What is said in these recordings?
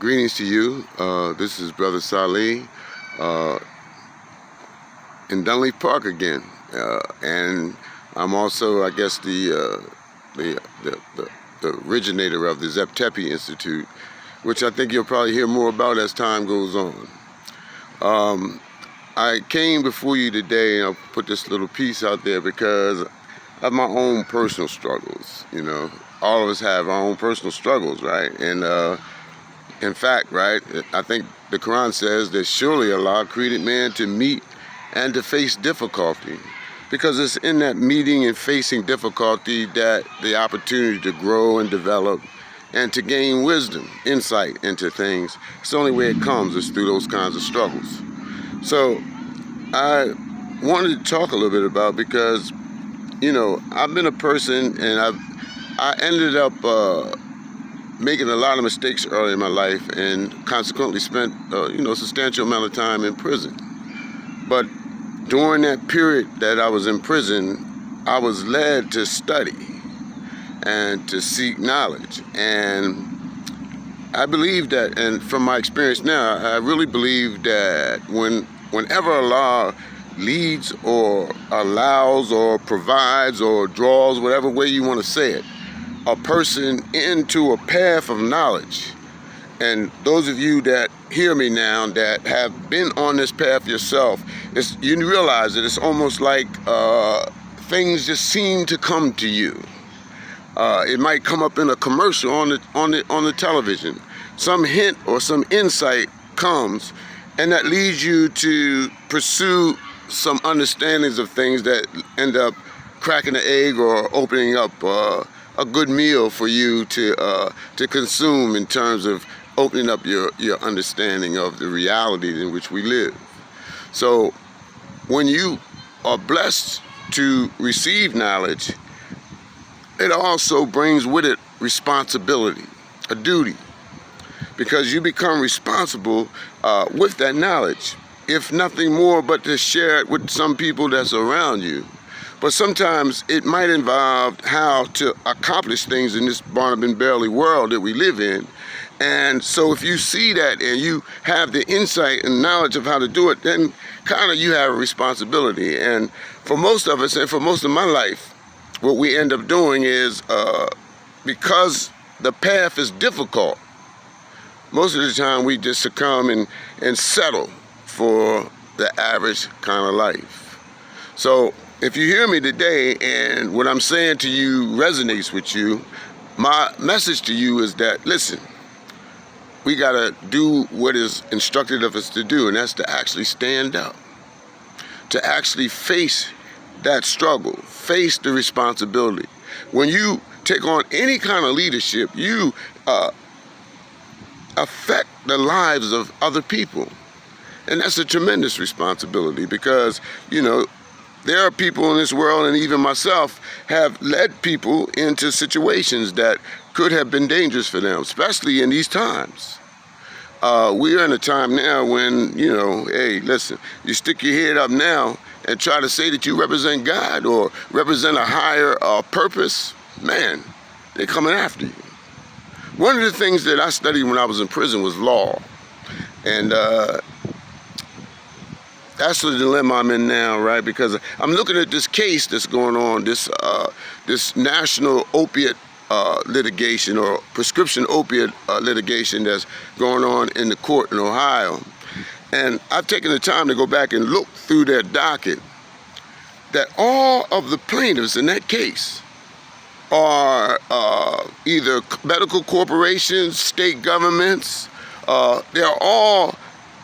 Greetings to you. This is Brother Salih in Dunleavy Park again, and I'm also, I guess, the originator of the Zep Tepi Institute, which I think you'll probably hear more about as time goes on. I came before you today, and I'll put this little piece out there because of my own personal struggles. You know, all of us have our own personal struggles, right? And in fact, right, I think the Quran says that surely Allah created man to meet and to face difficulty, because it's in that meeting and facing difficulty that the opportunity to grow and develop and to gain wisdom, insight into things, it's the only way it comes is through those kinds of struggles. So I wanted to talk a little bit about, because, you know, I've been a person, and I ended up making a lot of mistakes early in my life, and consequently spent a substantial amount of time in prison. But during that period that I was in prison, I was led to study and to seek knowledge. And I believe that, and from my experience now, I really believe that whenever Allah leads or allows or provides or draws, whatever way you want to say it, a person into a path of knowledge, and those of you that hear me now that have been on this path yourself, you realize that it's almost like things just seem to come to you. It might come up in a commercial on the television. Some hint or some insight comes, and that leads you to pursue some understandings of things that end up cracking the egg or opening up a good meal for you to consume, in terms of opening up your understanding of the reality in which we live. So when you are blessed to receive knowledge, it also brings with it responsibility, a duty, because you become responsible with that knowledge, if nothing more but to share it with some people that's around you. But sometimes it might involve how to accomplish things in this Barnum and Bailey world that we live in. And so if you see that and you have the insight and knowledge of how to do it, then kind of you have a responsibility. And for most of us, and for most of my life, what we end up doing is, because the path is difficult, most of the time we just succumb and settle for the average kind of life. So if you hear me today and what I'm saying to you resonates with you, my message to you is that, listen, we got to do what is instructed of us to do, and that's to actually stand up, to actually face that struggle, face the responsibility. When you take on any kind of leadership, you affect the lives of other people. And that's a tremendous responsibility, because, you know, there are people in this world, and even myself, have led people into situations that could have been dangerous for them, especially in these times. We are in a time now when, you know, hey, listen, you stick your head up now and try to say that you represent God or represent a higher purpose, man, they're coming after you. One of the things that I studied when I was in prison was law. And that's the dilemma I'm in now, right? Because I'm looking at this case that's going on, this national opiate litigation, or prescription opiate litigation that's going on in the court in Ohio. And I've taken the time to go back and look through their docket, that all of the plaintiffs in that case are either medical corporations, state governments. They're all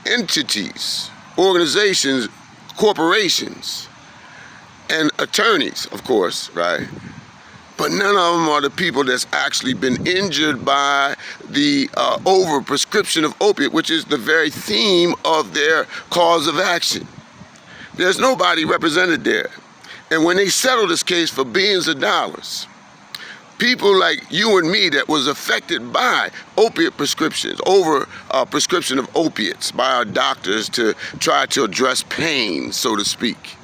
entities, organizations, corporations, and attorneys, of course, right? But none of them are the people that's actually been injured by the over-prescription of opiate, which is the very theme of their cause of action. There's nobody represented there. And when they settle this case for billions of dollars, people like you and me that was affected by opiate prescriptions, over prescription of opiates by our doctors to try to address pain, so to speak.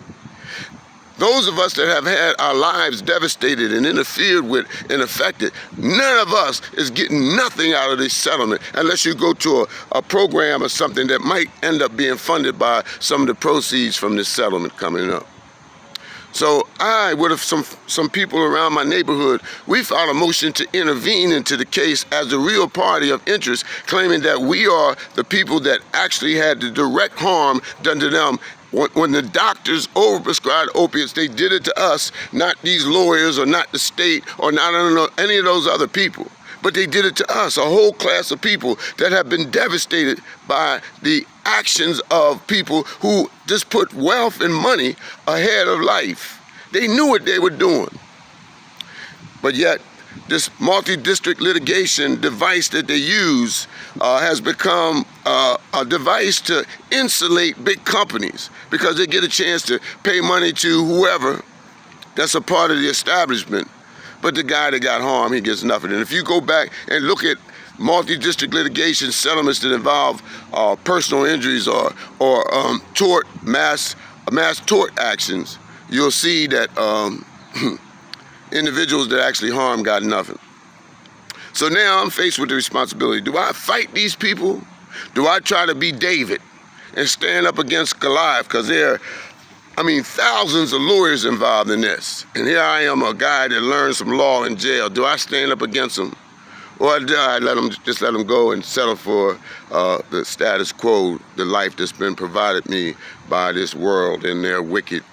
Those of us that have had our lives devastated and interfered with and affected, none of us is getting nothing out of this settlement unless you go to a program or something that might end up being funded by some of the proceeds from this settlement coming up. So I, with some people around my neighborhood, we filed a motion to intervene into the case as a real party of interest, claiming that we are the people that actually had the direct harm done to them. When the doctors overprescribed opiates, they did it to us, not these lawyers or not the state or not any of those other people. But they did it to us, a whole class of people that have been devastated by the actions of people who just put wealth and money ahead of life. They knew what they were doing. But yet, this multi-district litigation device that they use has become a device to insulate big companies because they get a chance to pay money to whoever that's a part of the establishment. But the guy that got harmed, he gets nothing. And if you go back and look at multi-district litigation settlements that involve personal injuries or mass tort actions, you'll see that individuals that actually harmed got nothing. So now I'm faced with the responsibility. Do I fight these people? Do I try to be David and stand up against Goliath? Because there are, thousands of lawyers involved in this. And here I am, a guy that learned some law in jail. Do I stand up against them? Or do I let them go and settle for the status quo, the life that's been provided me by this world and their wicked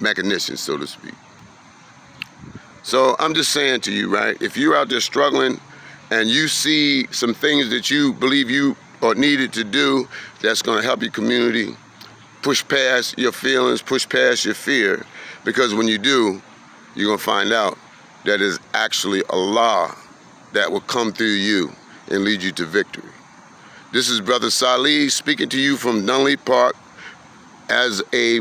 machinations, so to speak? So I'm just saying to you, right, if you're out there struggling and you see some things that you believe you are needed to do that's going to help your community, push past your feelings, push past your fear, because when you do, you're going to find out that it's actually Allah that will come through you and lead you to victory. This is Brother Salih speaking to you from Dunley Park as a